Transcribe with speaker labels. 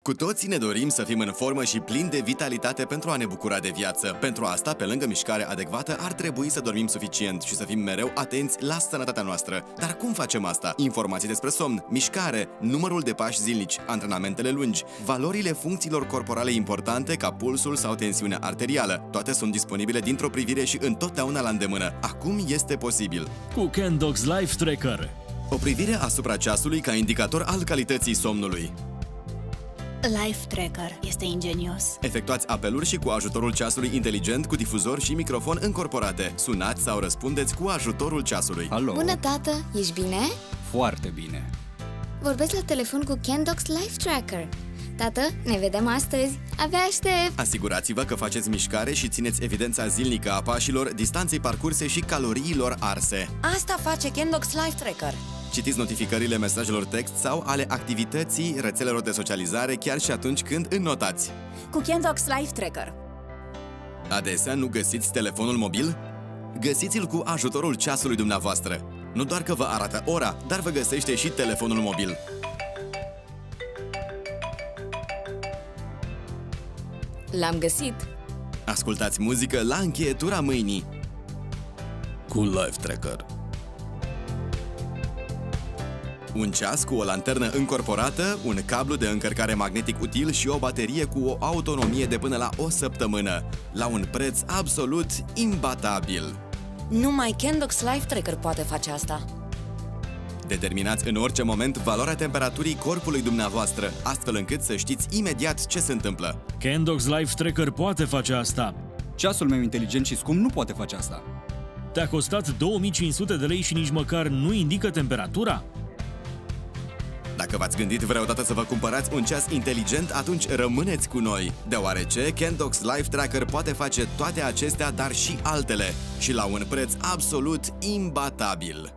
Speaker 1: Cu toții ne dorim să fim în formă și plini de vitalitate pentru a ne bucura de viață. Pentru asta, pe lângă mișcare adecvată, ar trebui să dormim suficient și să fim mereu atenți la sănătatea noastră. Dar cum facem asta? Informații despre somn, mișcare, numărul de pași zilnici, antrenamentele lungi, valorile funcțiilor corporale importante ca pulsul sau tensiunea arterială. Toate sunt disponibile dintr-o privire și întotdeauna la îndemână. Acum este posibil.
Speaker 2: Cu CanDox Life Tracker.
Speaker 1: O privire asupra ceasului ca indicator al calității somnului.
Speaker 3: Life Tracker este ingenios.
Speaker 1: Efectuați apeluri și cu ajutorul ceasului inteligent cu difuzor și microfon încorporate. Sunați sau răspundeți cu ajutorul ceasului.
Speaker 4: Alo?
Speaker 3: Bună, tată! Ești bine?
Speaker 4: Foarte bine.
Speaker 3: Vorbesc la telefon cu CanDox Life Tracker. Tată, ne vedem astăzi. Abia aștept!
Speaker 1: Asigurați-vă că faceți mișcare și țineți evidența zilnică a pașilor, distanței parcurse și caloriilor arse.
Speaker 5: Asta face CanDox Life Tracker.
Speaker 1: Citiți notificările mesajelor text sau ale activității rețelelor de socializare chiar și atunci când înnotați.
Speaker 5: Cu CanDox Life Tracker.
Speaker 1: Adesea nu găsiți telefonul mobil? Găsiți-l cu ajutorul ceasului dumneavoastră. Nu doar că vă arată ora, dar vă găsește și telefonul mobil.
Speaker 5: L-am găsit.
Speaker 1: Ascultați muzică la încheietura mâinii. Cu Life Tracker. Un ceas cu o lanternă încorporată, un cablu de încărcare magnetic util și o baterie cu o autonomie de până la o săptămână, la un preț absolut imbatabil.
Speaker 5: Numai CanDox Life Tracker poate face asta.
Speaker 1: Determinați în orice moment valoarea temperaturii corpului dumneavoastră, astfel încât să știți imediat ce se întâmplă.
Speaker 2: CanDox Life Tracker poate face asta.
Speaker 4: Ceasul meu inteligent și scump nu poate face asta.
Speaker 2: Te-a costat 2500 de lei și nici măcar nu indică temperatura?
Speaker 1: Dacă v-ați gândit vreodată să vă cumpărați un ceas inteligent, atunci rămâneți cu noi, deoarece CanDox Life Tracker poate face toate acestea, dar și altele, și la un preț absolut imbatabil.